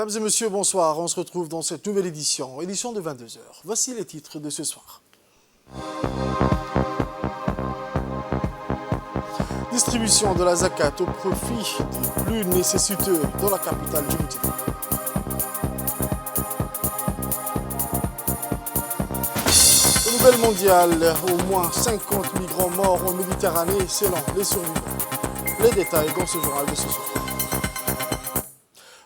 Mesdames et messieurs, bonsoir. On se retrouve dans cette nouvelle édition de 22 heures. Voici les titres de ce soir. Distribution de la zakat au profit des plus nécessiteux dans la capitale Djibouti. Au Nouvelle mondiale, au moins 50 migrants morts en Méditerranée selon les survivants. Les détails dans ce journal de ce soir.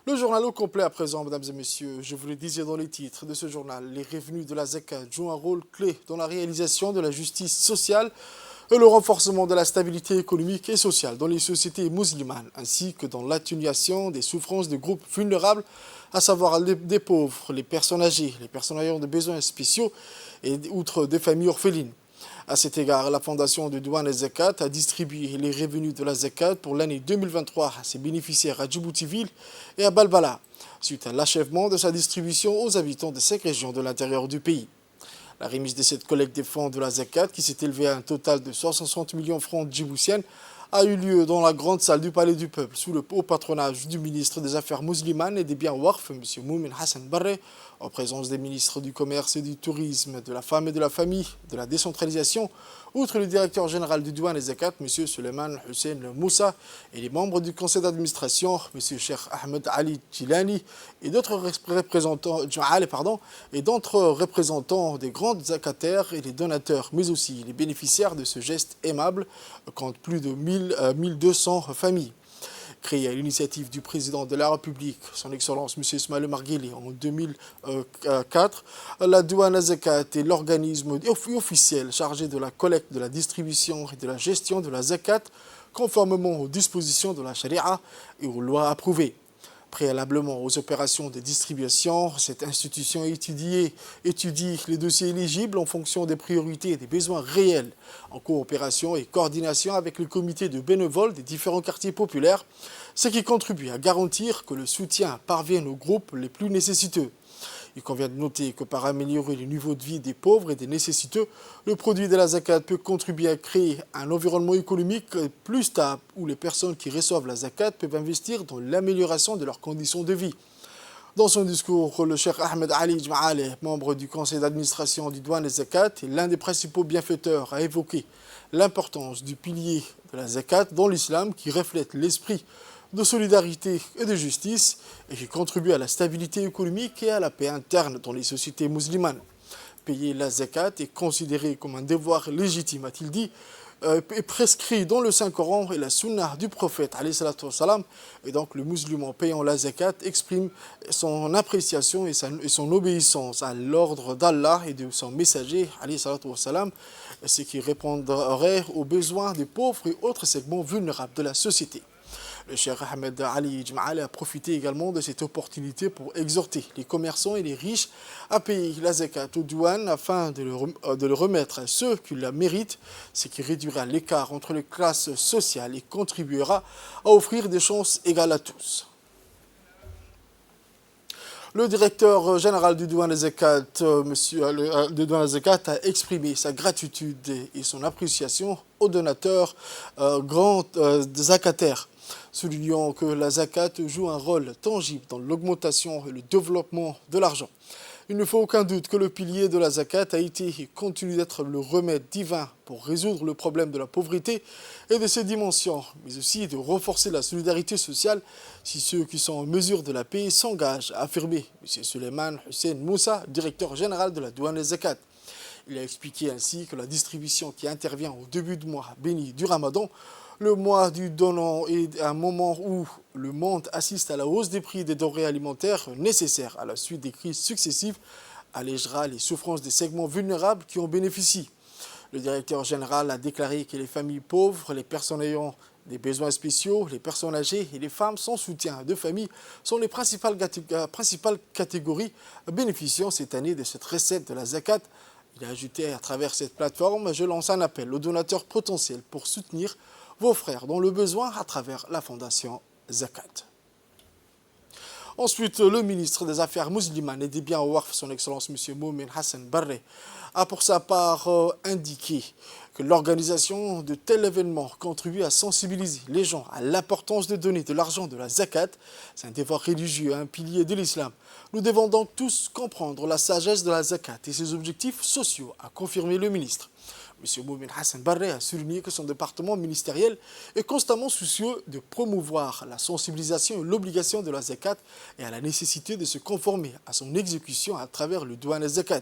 Le journal au complet à présent, mesdames et messieurs. Je vous le disais dans les titres de ce journal, les revenus de la zakat jouent un rôle clé dans la réalisation de la justice sociale et le renforcement de la stabilité économique et sociale dans les sociétés musulmanes, ainsi que dans l'atténuation des souffrances de groupes vulnérables, à savoir des pauvres, les personnes âgées, les personnes ayant des besoins spéciaux et outre des familles orphelines. À cet égard, la Fondation de Douane et Zakat a distribué les revenus de la Zakat pour l'année 2023 à ses bénéficiaires à Djibouti-Ville et à Balbala, suite à l'achèvement de sa distribution aux habitants de 5 régions de l'intérieur du pays. La remise de cette collecte des fonds de la Zakat, qui s'est élevée à un total de 160 millions de francs djiboutiennes, a eu lieu dans la grande salle du Palais du Peuple, sous le haut patronage du ministre des Affaires musulmanes et des biens Waqf, M. Moumin Hassan Barre, en présence des ministres du Commerce et du Tourisme, de la Femme et de la Famille, de la Décentralisation, outre le directeur général du Douane et Zakat, M. Suleiman Hussein Moussa, et les membres du conseil d'administration, M. Cheikh Ahmed Ali Jilani, et d'autres représentants des grandes zakataires et les donateurs, mais aussi les bénéficiaires de ce geste aimable, comptent plus de 1200 familles. Créé à l'initiative du président de la République, son Excellence M. Ismaël Omar Guelleh, en 2004, la Douane Zakat est l'organisme officiel chargé de la collecte, de la distribution et de la gestion de la zakat, conformément aux dispositions de la charia et aux lois approuvées. Préalablement aux opérations de distribution, cette institution étudie les dossiers éligibles en fonction des priorités et des besoins réels, en coopération et coordination avec le comité de bénévoles des différents quartiers populaires, ce qui contribue à garantir que le soutien parvienne aux groupes les plus nécessiteux. Il convient de noter que par améliorer le niveau de vie des pauvres et des nécessiteux, le produit de la zakat peut contribuer à créer un environnement économique plus stable où les personnes qui reçoivent la zakat peuvent investir dans l'amélioration de leurs conditions de vie. Dans son discours, le Cheikh Ahmed Ali Jma'aleh, membre du conseil d'administration du Douane et Zakat, et l'un des principaux bienfaiteurs, a évoqué l'importance du pilier de la zakat dans l'islam qui reflète l'esprit de solidarité et de justice et qui contribue à la stabilité économique et à la paix interne dans les sociétés musulmanes. Payer la zakat est considéré comme un devoir légitime, a-t-il dit, est prescrit dans le Saint-Coran et la Sunna du prophète, et donc le musulman payant la zakat exprime son appréciation et son obéissance à l'ordre d'Allah et de son messager, ce qui répondrait aux besoins des pauvres et autres segments vulnérables de la société. Le Cheikh Ahmed Ali Jma'aleh a profité également de cette opportunité pour exhorter les commerçants et les riches à payer la zakat aux douanes afin de le remettre à ceux qui la méritent, ce qui réduira l'écart entre les classes sociales et contribuera à offrir des chances égales à tous. Le directeur général du Douane Zakat, a exprimé sa gratitude et son appréciation aux donateurs zakataires, soulignant que la zakat joue un rôle tangible dans l'augmentation et le développement de l'argent. Il ne faut aucun doute que le pilier de la zakat a été et continue d'être le remède divin pour résoudre le problème de la pauvreté et de ses dimensions, mais aussi de renforcer la solidarité sociale si ceux qui sont en mesure de la payer s'engagent, a affirmé M. Suleiman Hussein Moussa, directeur général de la Douane et Zakat. Il a expliqué ainsi que la distribution qui intervient au début du mois béni du Ramadan, le mois du donnant, est un moment où le monde assiste à la hausse des prix des denrées alimentaires nécessaires à la suite des crises successives, allégera les souffrances des segments vulnérables qui en bénéficient. Le directeur général a déclaré que les familles pauvres, les personnes ayant des besoins spéciaux, les personnes âgées et les femmes sans soutien de famille sont les principales catégories bénéficiant cette année de cette recette de la zakat. Il a ajouté à travers cette plateforme, je lance un appel aux donateurs potentiels pour soutenir vos frères dans le besoin à travers la Fondation Zakat. Ensuite, le ministre des Affaires musulmanes et des biens au Waqf, son Excellence M. Moumin Hassan Barre, a pour sa part indiqué que l'organisation de tels événements contribue à sensibiliser les gens à l'importance de donner de l'argent de la zakat. C'est un devoir religieux, un pilier de l'islam. Nous devons donc tous comprendre la sagesse de la zakat et ses objectifs sociaux, a confirmé le ministre. M. Moumin Hassan Barre a souligné que son département ministériel est constamment soucieux de promouvoir la sensibilisation et l'obligation de la zakat et à la nécessité de se conformer à son exécution à travers le douane zakat.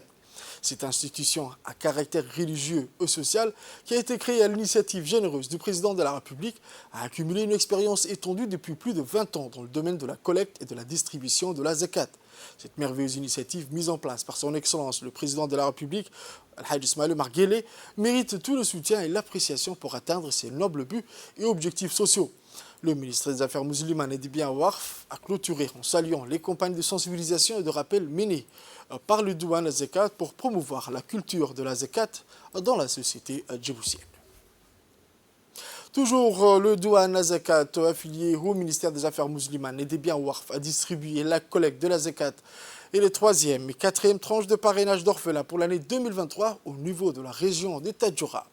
Cette institution à caractère religieux et social, qui a été créée à l'initiative généreuse du président de la République, a accumulé une expérience étendue depuis plus de 20 ans dans le domaine de la collecte et de la distribution de la zakat. Cette merveilleuse initiative mise en place par son Excellence, le président de la République, Al-Hajj Ismaël Omar Guelleh, mérite tout le soutien et l'appréciation pour atteindre ses nobles buts et objectifs sociaux. Le ministre des Affaires musulmanes et des biens Waqf a clôturé en saluant les campagnes de sensibilisation et de rappel menées par le douane zakat pour promouvoir la culture de la zakat dans la société djiboutienne. Toujours le douane zakat affilié au ministère des Affaires musulmanes et des biens Waqf a distribué la collecte de la zakat et les 3e et 4e tranches de parrainage d'orphelins pour l'année 2023 au niveau de la région de Tadjoura.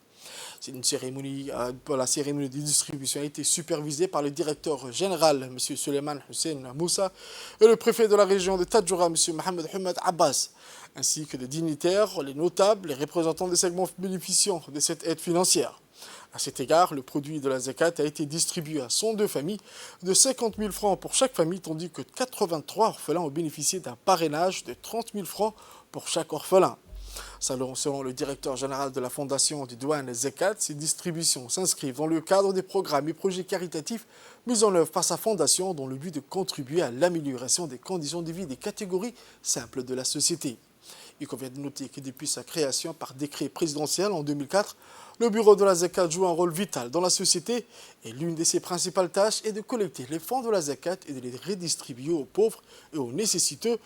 La cérémonie de distribution a été supervisée par le directeur général, M. Suleiman Hussein Moussa, et le préfet de la région de Tadjoura, M. Mohamed Hamad Abbas, ainsi que les dignitaires, les notables, les représentants des segments bénéficiant de cette aide financière. À cet égard, le produit de la zakat a été distribué à 102 familles de 50 000 francs pour chaque famille, tandis que 83 orphelins ont bénéficié d'un parrainage de 30 000 francs pour chaque orphelin. Selon le directeur général de la Fondation du douane zakat, ces distributions s'inscrivent dans le cadre des programmes et projets caritatifs mis en œuvre par sa fondation dans le but de contribuer à l'amélioration des conditions de vie des catégories simples de la société. Il convient de noter que depuis sa création par décret présidentiel en 2004, le bureau de la zakat joue un rôle vital dans la société et l'une de ses principales tâches est de collecter les fonds de la zakat et de les redistribuer aux pauvres et aux nécessiteux,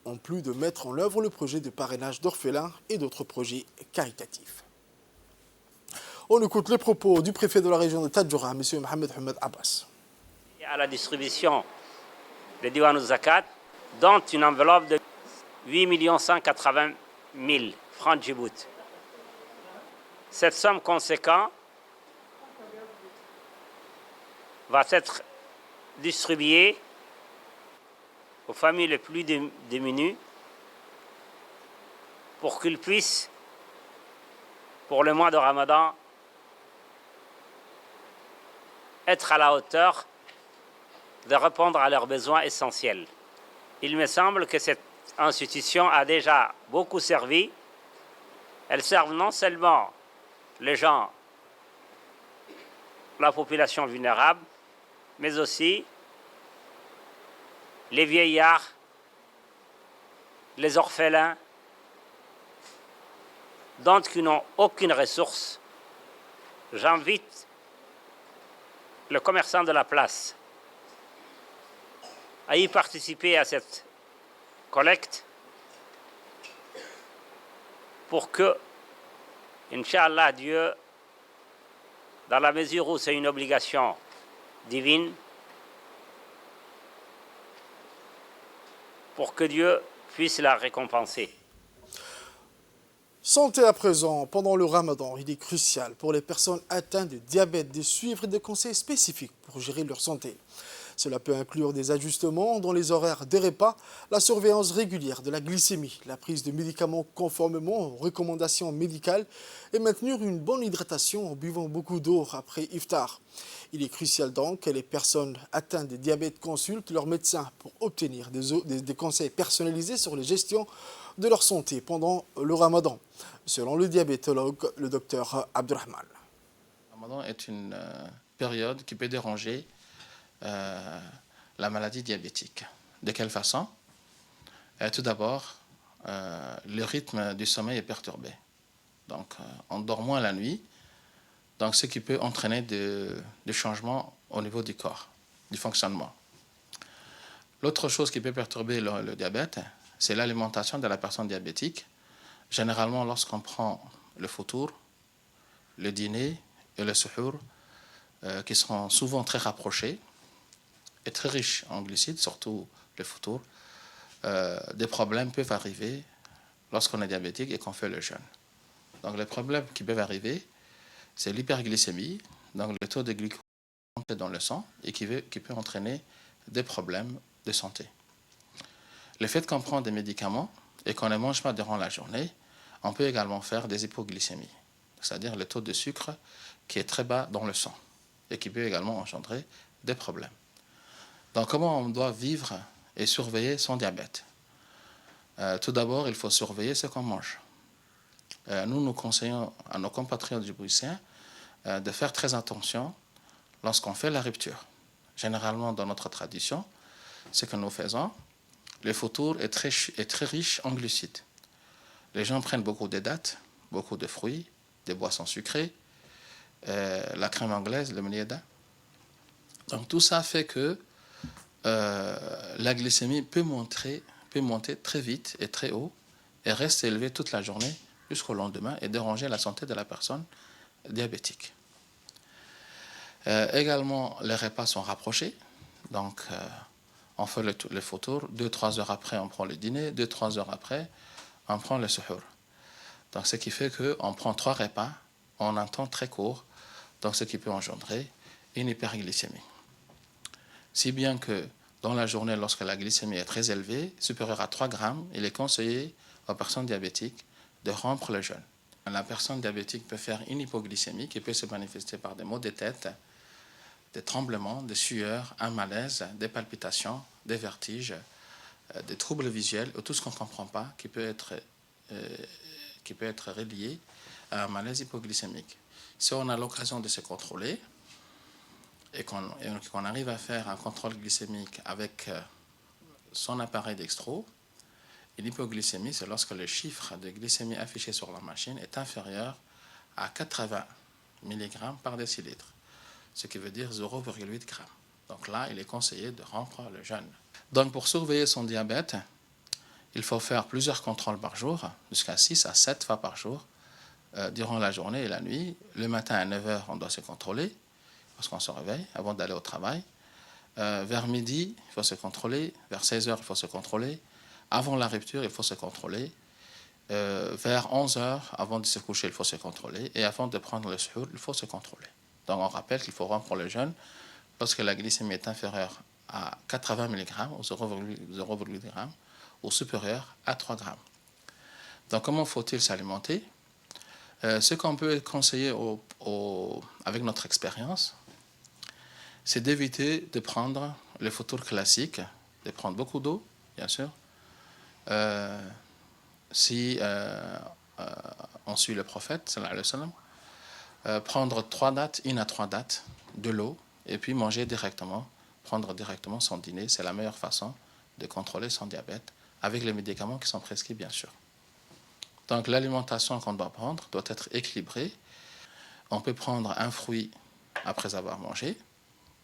en plus de mettre en œuvre le projet de parrainage d'orphelins et d'autres projets caritatifs. On écoute les propos du préfet de la région de Tadjoura, M. Mohamed Hamad Abbas. À la distribution des douanes zakat, dont une enveloppe de 8 180 000 francs de Djibouti. Cette somme conséquente va être distribuée aux familles les plus démunies pour qu'ils puissent, pour le mois de Ramadan, être à la hauteur de répondre à leurs besoins essentiels. Il me semble que cette institution a déjà beaucoup servi. Elle sert non seulement les gens, la population vulnérable, mais aussi les vieillards, les orphelins, dont qui n'ont aucune ressource. J'invite le commerçant de la place à y participer à cette collecte pour que, Inch'Allah, Dieu, dans la mesure où c'est une obligation divine, pour que Dieu puisse la récompenser. Santé à présent, pendant le ramadan, il est crucial pour les personnes atteintes de diabète de suivre des conseils spécifiques pour gérer leur santé. Cela peut inclure des ajustements dans les horaires des repas, la surveillance régulière de la glycémie, la prise de médicaments conformément aux recommandations médicales et maintenir une bonne hydratation en buvant beaucoup d'eau après iftar. Il est crucial donc que les personnes atteintes de diabète consultent leur médecin pour obtenir des conseils personnalisés sur la gestion de leur santé pendant le ramadan, selon le diabétologue, le docteur Abdurrahman. Le ramadan est une période qui peut déranger la maladie diabétique. De quelle façon? Tout d'abord, le rythme du sommeil est perturbé. Donc, on dort moins la nuit, donc ce qui peut entraîner des changements au niveau du corps, du fonctionnement. L'autre chose qui peut perturber le diabète, c'est l'alimentation de la personne diabétique. Généralement, lorsqu'on prend le foutour, le dîner et le suhour, qui sont souvent très rapprochés, est très riche en glucides, surtout les futurs, des problèmes peuvent arriver lorsqu'on est diabétique et qu'on fait le jeûne. Donc les problèmes qui peuvent arriver, c'est l'hyperglycémie, donc le taux de glucose dans le sang et qui peut entraîner des problèmes de santé. Le fait qu'on prend des médicaments et qu'on ne mange pas durant la journée, on peut également faire des hypoglycémies, c'est-à-dire le taux de sucre qui est très bas dans le sang et qui peut également engendrer des problèmes. Donc comment on doit vivre et surveiller son diabète? Tout d'abord, il faut surveiller ce qu'on mange. Nous conseillons à nos compatriotes djiboutiens de faire très attention lorsqu'on fait la rupture. Généralement, dans notre tradition, ce que nous faisons, le foutour est très riche en glucides. Les gens prennent beaucoup de dattes, beaucoup de fruits, des boissons sucrées, la crème anglaise, le mnieda. Donc tout ça fait que la glycémie peut monter très vite et très haut et reste élevée toute la journée jusqu'au lendemain et déranger la santé de la personne diabétique. Également, les repas sont rapprochés. Donc, on fait le foutour. 2-3 heures après, on prend le dîner. 2-3 heures après, on prend le suhour. Donc, ce qui fait qu'on prend 3 repas en un temps très court. Donc, ce qui peut engendrer une hyperglycémie. Si bien que dans la journée, lorsque la glycémie est très élevée, supérieure à 3 grammes, il est conseillé aux personnes diabétiques de rompre le jeûne. La personne diabétique peut faire une hypoglycémie qui peut se manifester par des maux de tête, des tremblements, des sueurs, un malaise, des palpitations, des vertiges, des troubles visuels, ou tout ce qu'on ne comprend pas qui peut être relié à un malaise hypoglycémique. Si on a l'occasion de se contrôler et qu'on arrive à faire un contrôle glycémique avec son appareil dextro, et l'hypoglycémie, c'est lorsque le chiffre de glycémie affiché sur la machine est inférieur à 80 mg par décilitre, ce qui veut dire 0,8 g. Donc là, il est conseillé de rompre le jeûne. Donc pour surveiller son diabète, il faut faire plusieurs contrôles par jour, jusqu'à 6 à 7 fois par jour, durant la journée et la nuit. Le matin à 9 h, on doit se contrôler, parce qu'on se réveille avant d'aller au travail. Vers midi, il faut se contrôler. Vers 16 h, il faut se contrôler. Avant la rupture, il faut se contrôler. Vers 11 h, avant de se coucher, il faut se contrôler. Et avant de prendre le suhour, il faut se contrôler. Donc on rappelle qu'il faut rompre le jeûne lorsque la glycémie est inférieure à 80 mg ou 0,8 g ou supérieure à 3 g. Donc comment faut-il s'alimenter? Ce qu'on peut conseiller avec notre expérience, c'est d'éviter de prendre les foutours classiques, de prendre beaucoup d'eau, bien sûr. Si on suit le prophète, sallallahu alayhi wa sallam, prendre 1 à 3 dattes de l'eau et puis manger directement, prendre directement son dîner, c'est la meilleure façon de contrôler son diabète avec les médicaments qui sont prescrits, bien sûr. Donc l'alimentation qu'on doit prendre doit être équilibrée. On peut prendre un fruit après avoir mangé.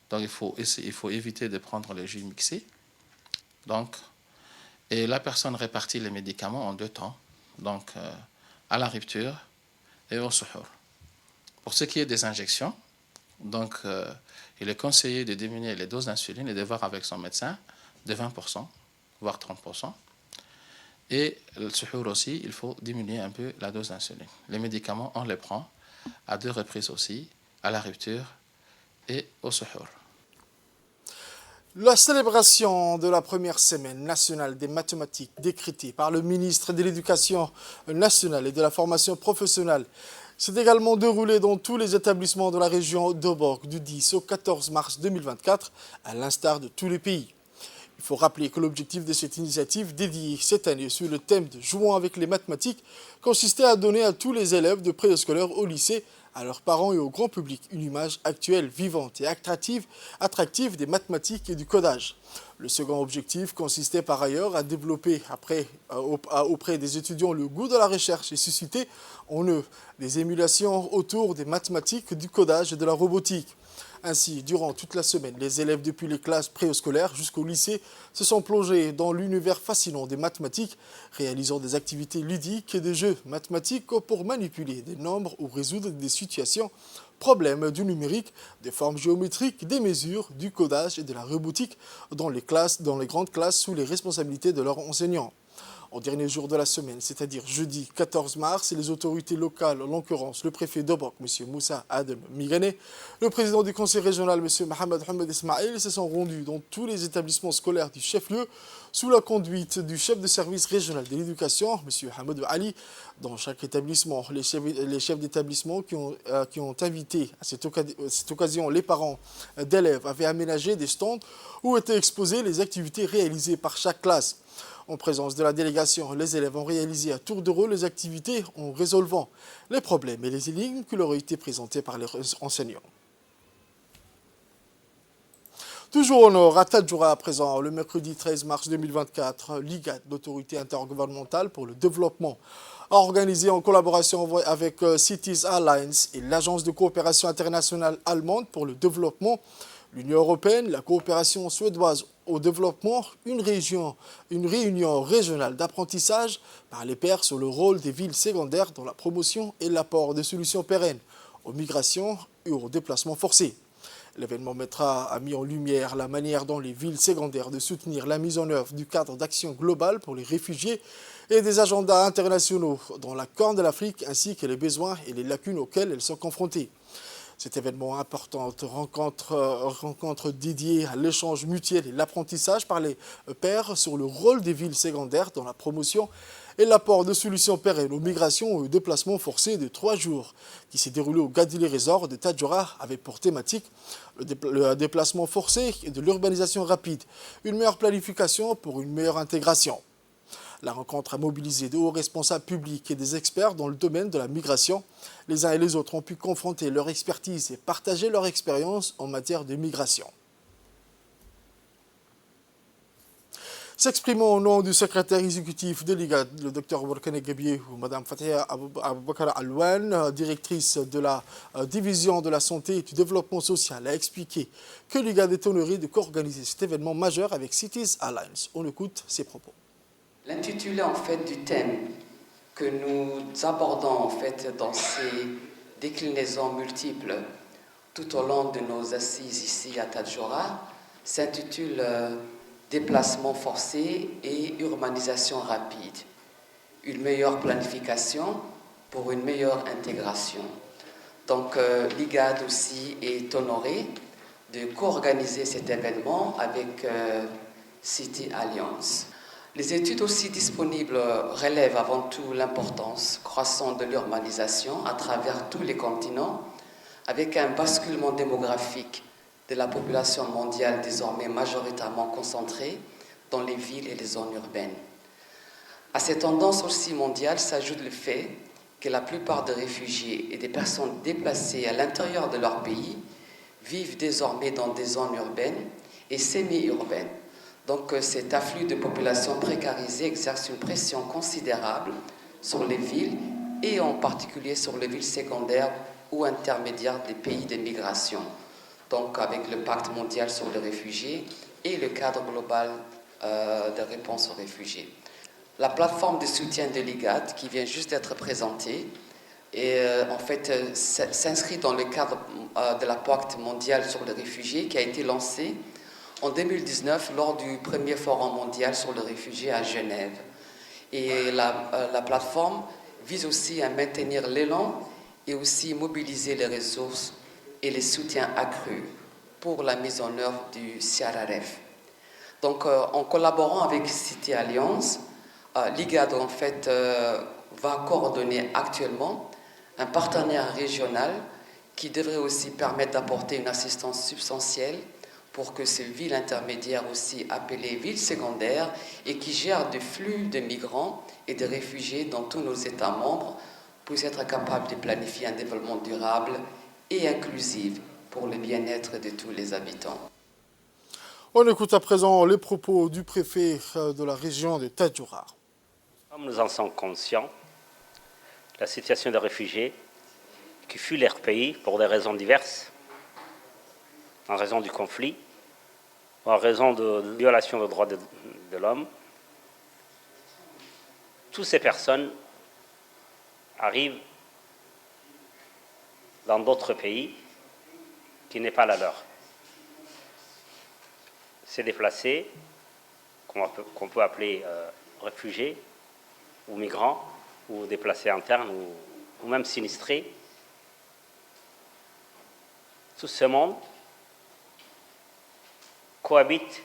Donc il faut éviter de prendre les jus mixés. Donc, et la personne répartit les médicaments en 2 temps, donc à la rupture et au suhour. Pour ce qui est des injections, donc, il est conseillé de diminuer les doses d'insuline et de voir avec son médecin de 20%, voire 30%. Et le suhour aussi, il faut diminuer un peu la dose d'insuline. Les médicaments, on les prend à 2 reprises aussi, à la rupture et au suhour. La célébration de la première semaine nationale des mathématiques décrétée par le ministre de l'Éducation nationale et de la formation professionnelle s'est également déroulée dans tous les établissements de la région d'Oborg du 10 au 14 mars 2024, à l'instar de tous les pays. Il faut rappeler que l'objectif de cette initiative dédiée cette année sur le thème de Jouons avec les mathématiques consistait à donner à tous les élèves de préscolaire au lycée, à leurs parents et au grand public, une image actuelle, vivante et attractive des mathématiques et du codage. Le second objectif consistait par ailleurs à développer auprès des étudiants le goût de la recherche et susciter en eux des émulations autour des mathématiques, du codage et de la robotique. Ainsi, durant toute la semaine, les élèves depuis les classes préscolaires jusqu'au lycée se sont plongés dans l'univers fascinant des mathématiques, réalisant des activités ludiques et des jeux mathématiques pour manipuler des nombres ou résoudre des situations Problème du numérique, des formes géométriques, des mesures, du codage et de la robotique dans les grandes classes sous les responsabilités de leurs enseignants. Au dernier jour de la semaine, c'est-à-dire jeudi 14 mars, les autorités locales, en l'occurrence le préfet d'Obok, M. Moussa Adem Migane, le président du conseil régional, M. Mohamed Hamed Ismail, se sont rendus dans tous les établissements scolaires du chef-lieu sous la conduite du chef de service régional de l'éducation, M. Hamed Ali. Dans chaque établissement, les chefs d'établissement qui ont invité à cette occasion les parents d'élèves avaient aménagé des stands où étaient exposées les activités réalisées par chaque classe. En présence de la délégation, les élèves ont réalisé à tour de rôle les activités en résolvant les problèmes et les énigmes qui leur ont été présentés par les enseignants. Toujours au nord, à Tadjoura à présent, le mercredi 13 mars 2024, l'IGAD, l'autorité intergouvernementale pour le développement, a organisé en collaboration avec Cities Alliance et l'Agence de coopération internationale allemande pour le développement, l'Union européenne, la coopération suédoise au développement, une réunion régionale d'apprentissage par les pairs sur le rôle des villes secondaires dans la promotion et l'apport de solutions pérennes aux migrations et aux déplacements forcés. L'événement a mis en lumière la manière dont les villes secondaires de soutenir la mise en œuvre du cadre d'action global pour les réfugiés et des agendas internationaux dans la Corne de l'Afrique ainsi que les besoins et les lacunes auxquelles elles sont confrontées. Cet événement importante rencontre dédiée à l'échange mutuel et l'apprentissage par les pairs sur le rôle des villes secondaires dans la promotion et l'apport de solutions pérennes aux migrations et aux déplacements forcés de 3 jours qui s'est déroulé au Gadili Resort de Tadjoura avec pour thématique le déplacement forcé et de l'urbanisation rapide, une meilleure planification pour une meilleure intégration. La rencontre a mobilisé de hauts responsables publics et des experts dans le domaine de la migration. Les uns et les autres ont pu confronter leur expertise et partager leur expérience en matière de migration. S'exprimant au nom du secrétaire exécutif de l'IGAD, le Dr Bourkane Gabié ou Mme Fatia Aboubakar Alouane, directrice de la division de la santé et du développement social, a expliqué que l'IGAD est honoré de co-organiser cet événement majeur avec Cities Alliance. On écoute ses propos. L'intitulé en fait du thème que nous abordons en fait dans ces déclinaisons multiples tout au long de nos assises ici à Tadjoura s'intitule Déplacement forcé et urbanisation rapide. Une meilleure planification pour une meilleure intégration. Donc l'IGAD aussi est honoré de co-organiser cet événement avec City Alliance. Les études aussi disponibles relèvent avant tout l'importance croissante de l'urbanisation à travers tous les continents, avec un basculement démographique de la population mondiale désormais majoritairement concentrée dans les villes et les zones urbaines. À ces tendances aussi mondiales s'ajoute le fait que la plupart des réfugiés et des personnes déplacées à l'intérieur de leur pays vivent désormais dans des zones urbaines et semi-urbaines. Donc cet afflux de population précarisée exerce une pression considérable sur les villes et en particulier sur les villes secondaires ou intermédiaires des pays de migration. Donc avec le pacte mondial sur les réfugiés et le cadre global de réponse aux réfugiés. La plateforme de soutien de l'IGAD qui vient juste d'être présentée et en fait s'inscrit dans le cadre de la pacte mondial sur les réfugiés qui a été lancé en 2019 lors du premier forum mondial sur les réfugiés à Genève. Et la plateforme vise aussi à maintenir l'élan et aussi mobiliser les ressources et les soutiens accrus pour la mise en œuvre du CRRF. Donc en collaborant avec City Alliance, l'IGAD en fait va coordonner actuellement un partenaire régional qui devrait aussi permettre d'apporter une assistance substantielle pour que ces villes intermédiaires aussi appelées villes secondaires et qui gèrent des flux de migrants et de réfugiés dans tous nos États membres puissent être capables de planifier un développement durable et inclusif pour le bien-être de tous les habitants. On écoute à présent les propos du préfet de la région de Tadjoura. Comme nous en sommes conscients, la situation des réfugiés qui fuient leur pays pour des raisons diverses, en raison du conflit, en raison de violations des droits de l'homme, toutes ces personnes arrivent dans d'autres pays qui n'est pas la leur. Ces déplacés, qu'on peut appeler réfugiés ou migrants, ou déplacés internes, ou même sinistrés, tout ce monde cohabite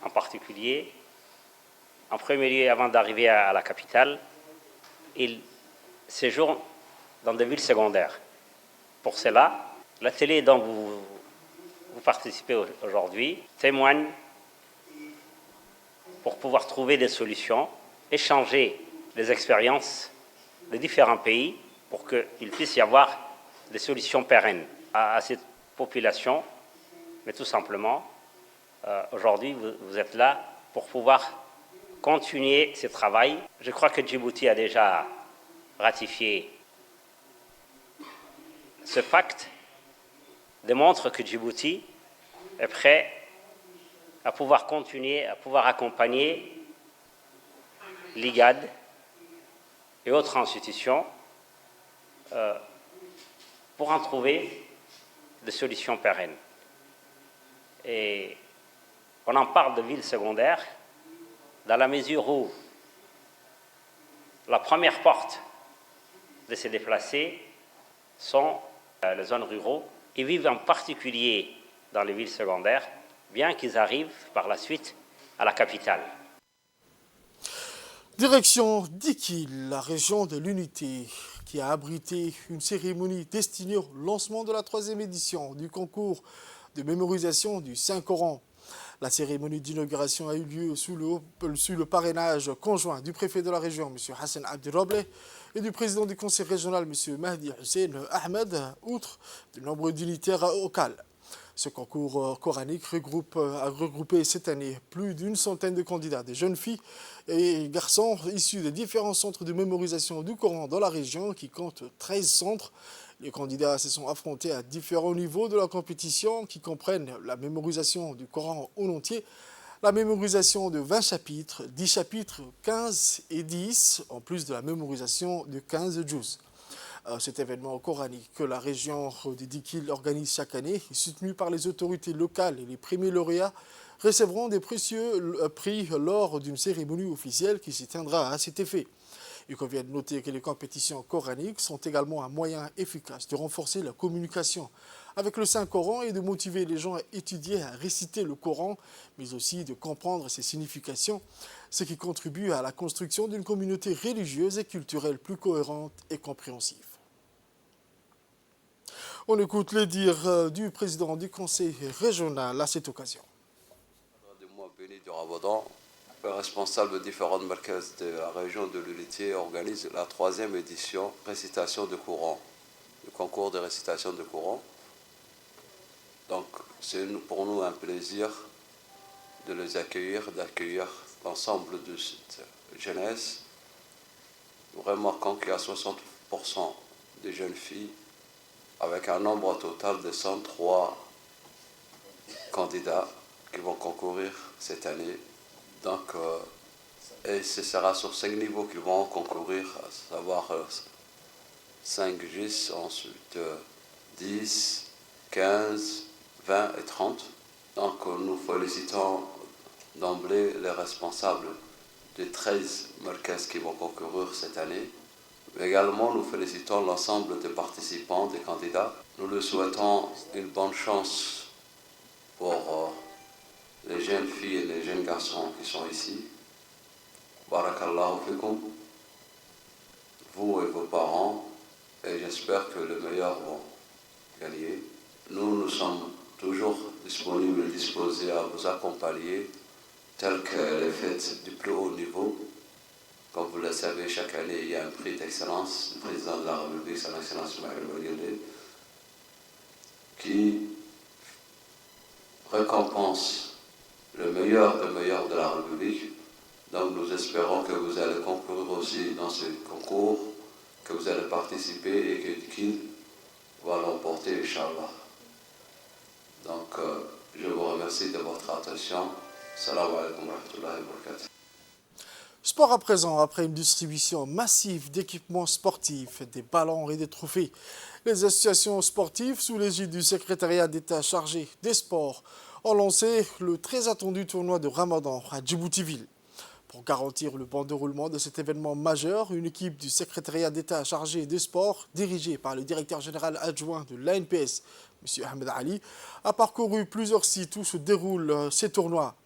en particulier, en premier lieu avant d'arriver à la capitale, ils séjournent dans des villes secondaires. Pour cela, l'atelier dont vous participez aujourd'hui témoigne pour pouvoir trouver des solutions, échanger les expériences de différents pays pour qu'il puisse y avoir des solutions pérennes à cette population. Mais tout simplement, aujourd'hui, vous êtes là pour pouvoir continuer ce travail. Je crois que Djibouti a déjà ratifié ce pacte, démontre que Djibouti est prêt à pouvoir continuer, à pouvoir accompagner l'IGAD et autres institutions pour en trouver des solutions pérennes. Et on en parle de villes secondaires dans la mesure où la première porte de ces déplacés sont les zones rurales. Ils vivent en particulier dans les villes secondaires, bien qu'ils arrivent par la suite à la capitale. Direction d'Ikil, la région de l'Unité, qui a abrité une cérémonie destinée au lancement de la 3e édition du concours de mémorisation du Saint-Coran. La cérémonie d'inauguration a eu lieu sous le parrainage conjoint du préfet de la région, M. Hassan Abdiroble, et du président du conseil régional, M. Mahdi Hussein Ahmed, outre de nombreux dignitaires locaux. Ce concours coranique a regroupé cette année plus d'une centaine de candidats, des jeunes filles et garçons issus des différents centres de mémorisation du Coran dans la région qui compte 13 centres. Les candidats se sont affrontés à différents niveaux de la compétition qui comprennent la mémorisation du Coran en entier, la mémorisation de 20 chapitres, 10 chapitres, 15 et 10, en plus de la mémorisation de 15 juz. Cet événement coranique que la région de Dikil organise chaque année est soutenu par les autorités locales et les premiers lauréats recevront des précieux prix lors d'une cérémonie officielle qui s'y tiendra à cet effet. Il convient de noter que les compétitions coraniques sont également un moyen efficace de renforcer la communication avec le Saint-Coran et de motiver les gens à étudier, à réciter le Coran, mais aussi de comprendre ses significations, ce qui contribue à la construction d'une communauté religieuse et culturelle plus cohérente et compréhensive. On écoute les dires du président du conseil régional à cette occasion. Du mois béni du Ramadan, le responsable de différentes marques de la région de l'Unité organise la 3e édition récitation de Coran, le concours de récitation de Coran. Donc c'est pour nous un plaisir de les accueillir, d'accueillir l'ensemble de cette jeunesse. Nous remarquons qu'il y a 60% de jeunes filles avec un nombre total de 103 candidats qui vont concourir cette année. Donc, et ce sera sur 5 niveaux qu'ils vont concourir, à savoir 5 GIS, ensuite 10, 15, 20 et 30. Donc nous félicitons d'emblée les responsables des 13 marquaises qui vont concourir cette année. Mais également, nous félicitons l'ensemble des participants, des candidats. Nous leur souhaitons une bonne chance pour les jeunes filles et les jeunes garçons qui sont ici. Barakallahu fikum, vous et vos parents, et j'espère que le meilleur vont gagner. Nous sommes toujours disponibles et disposés à vous accompagner, tel que les fêtes du plus haut niveau. Comme vous le savez, chaque année, il y a un prix d'excellence du président de la République, son Excellence Ismaël Boghele, qui récompense le meilleur de la République. Donc nous espérons que vous allez concourir aussi dans ce concours, que vous allez participer et que Dikil va l'emporter, Inch'Allah. Donc je vous remercie de votre attention. Salam alaikum wa rahmatullahi wa barakatuh. Sport à présent, après une distribution massive d'équipements sportifs, des ballons et des trophées, les associations sportives sous l'égide du secrétariat d'État chargé des sports ont lancé le très attendu tournoi de Ramadan à Djibouti-Ville. Pour garantir le bon déroulement de cet événement majeur, une équipe du secrétariat d'État chargé des sports, dirigée par le directeur général adjoint de l'ANPS, M. Ahmed Ali, a parcouru plusieurs sites où se déroulent ces tournois.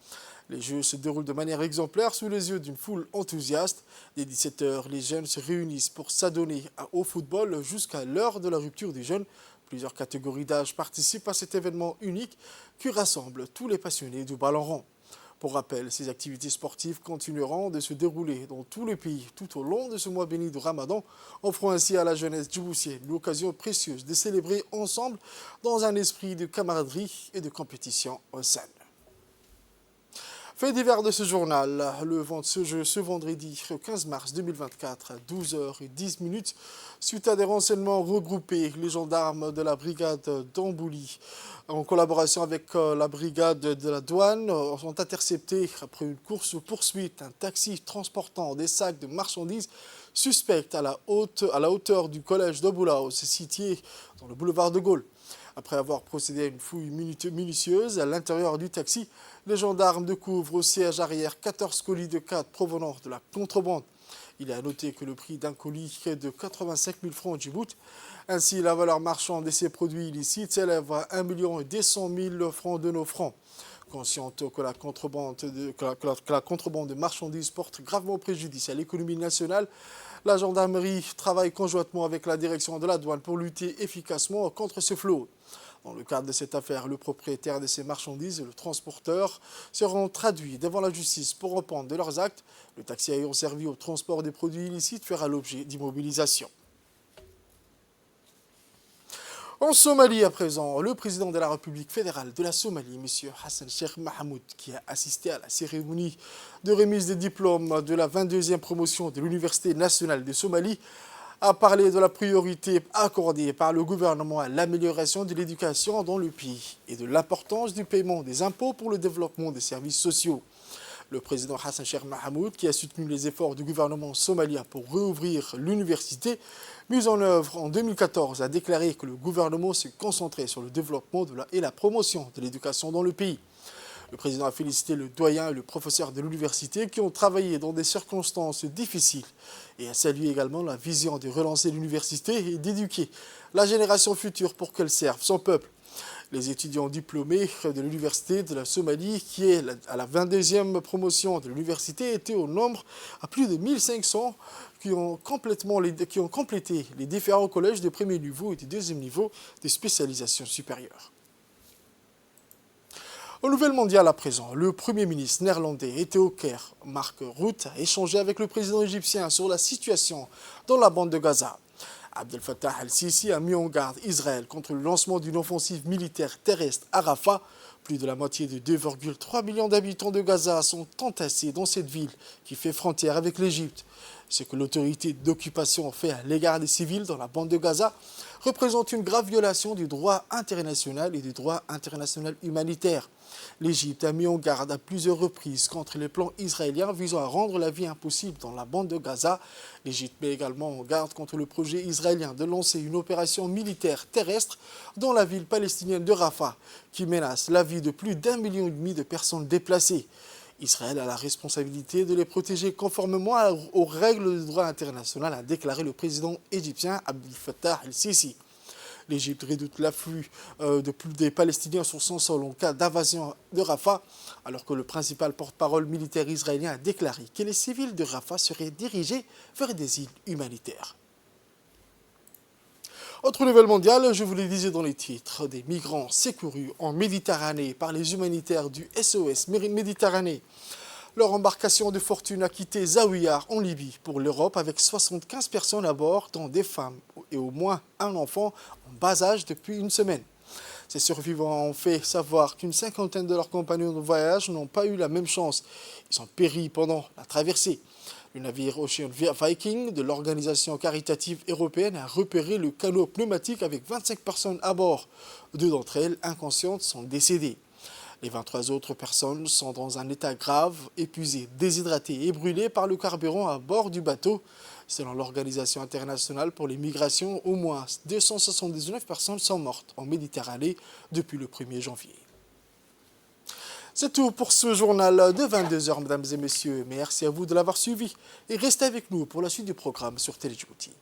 Les Jeux se déroulent de manière exemplaire sous les yeux d'une foule enthousiaste. Dès 17h, les jeunes se réunissent pour s'adonner au football jusqu'à l'heure de la rupture des jeunes. Plusieurs catégories d'âge participent à cet événement unique qui rassemble tous les passionnés du ballon rond. Pour rappel, ces activités sportives continueront de se dérouler dans tout le pays tout au long de ce mois béni de Ramadan, offrant ainsi à la jeunesse djiboutienne l'occasion précieuse de célébrer ensemble dans un esprit de camaraderie et de compétition saine. Fait divers de ce journal, ce vendredi 15 mars 2024 à 12h10, suite à des renseignements regroupés, les gendarmes de la brigade d'Ambouli, en collaboration avec la brigade de la douane, ont intercepté, après une course-poursuite, un taxi transportant des sacs de marchandises suspectes à la hauteur du collège d'Oboulaos, situé dans le boulevard de Gaulle. Après avoir procédé à une fouille minutieuse à l'intérieur du taxi, les gendarmes découvrent au siège arrière 14 colis de 4 provenant de la contrebande. Il est à noter que le prix d'un colis est de 85 000 francs Djibouti. Ainsi, la valeur marchande de ces produits illicites s'élève à 1 200 000 francs de nos francs. Consciente que la contrebande de marchandises porte gravement préjudice à l'économie nationale, la gendarmerie travaille conjointement avec la direction de la douane pour lutter efficacement contre ce fléau. Dans le cadre de cette affaire, le propriétaire de ces marchandises et le transporteur seront traduits devant la justice pour répondre de leurs actes. Le taxi ayant servi au transport des produits illicites fera l'objet d'immobilisation. En Somalie à présent, le président de la République fédérale de la Somalie, M. Hassan Sheikh Mohamud, qui a assisté à la cérémonie de remise des diplômes de la 22e promotion de l'Université nationale de Somalie, a parlé de la priorité accordée par le gouvernement à l'amélioration de l'éducation dans le pays et de l'importance du paiement des impôts pour le développement des services sociaux. Le président Hassan Sheikh Mohamud, qui a soutenu les efforts du gouvernement somalien pour rouvrir l'université, mise en œuvre en 2014, a déclaré que le gouvernement s'est concentré sur le développement et la promotion de l'éducation dans le pays. Le président a félicité le doyen et le professeur de l'université qui ont travaillé dans des circonstances difficiles et a salué également la vision de relancer l'université et d'éduquer la génération future pour qu'elle serve son peuple. Les étudiants diplômés de l'Université de la Somalie, qui est à la 22e promotion de l'université, étaient au nombre à plus de 1500 qui ont complété les différents collèges de premier niveau et de deuxième niveau de spécialisation supérieure. Aux nouvelles mondiales à présent, le Premier ministre néerlandais était au Caire. Mark Rutte a échangé avec le président égyptien sur la situation dans la bande de Gaza. Abdel Fattah al-Sisi a mis en garde Israël contre le lancement d'une offensive militaire terrestre à Rafah. Plus de la moitié de 2,3 millions d'habitants de Gaza sont entassés dans cette ville qui fait frontière avec l'Égypte. Ce que l'autorité d'occupation fait à l'égard des civils dans la bande de Gaza représente une grave violation du droit international et du droit international humanitaire. L'Égypte a mis en garde à plusieurs reprises contre les plans israéliens visant à rendre la vie impossible dans la bande de Gaza. L'Égypte met également en garde contre le projet israélien de lancer une opération militaire terrestre dans la ville palestinienne de Rafah, qui menace la vie de plus d'1,5 million de personnes déplacées. Israël a la responsabilité de les protéger conformément aux règles du droit international, a déclaré le président égyptien Abdel Fattah el-Sisi. L'Égypte redoute l'afflux des Palestiniens sur son sol en cas d'invasion de Rafah, alors que le principal porte-parole militaire israélien a déclaré que les civils de Rafah seraient dirigés vers des îles humanitaires. Autre nouvelle mondiale, je vous le disais dans les titres, des migrants secourus en Méditerranée par les humanitaires du SOS Méditerranée. Leur embarcation de fortune a quitté Zawiya en Libye pour l'Europe avec 75 personnes à bord, dont des femmes et au moins un enfant en bas âge depuis une semaine. Ces survivants ont fait savoir qu'une cinquantaine de leurs compagnons de voyage n'ont pas eu la même chance. Ils ont péri pendant la traversée. Le navire Ocean Viking de l'organisation caritative européenne a repéré le canot pneumatique avec 25 personnes à bord. 2 d'entre elles, inconscientes, sont décédées. Les 23 autres personnes sont dans un état grave, épuisées, déshydratées et brûlées par le carburant à bord du bateau. Selon l'Organisation internationale pour les migrations, au moins 279 personnes sont mortes en Méditerranée depuis le 1er janvier. C'est tout pour ce journal de 22h, mesdames et messieurs. Merci à vous de l'avoir suivi et restez avec nous pour la suite du programme sur Télé Djibouti.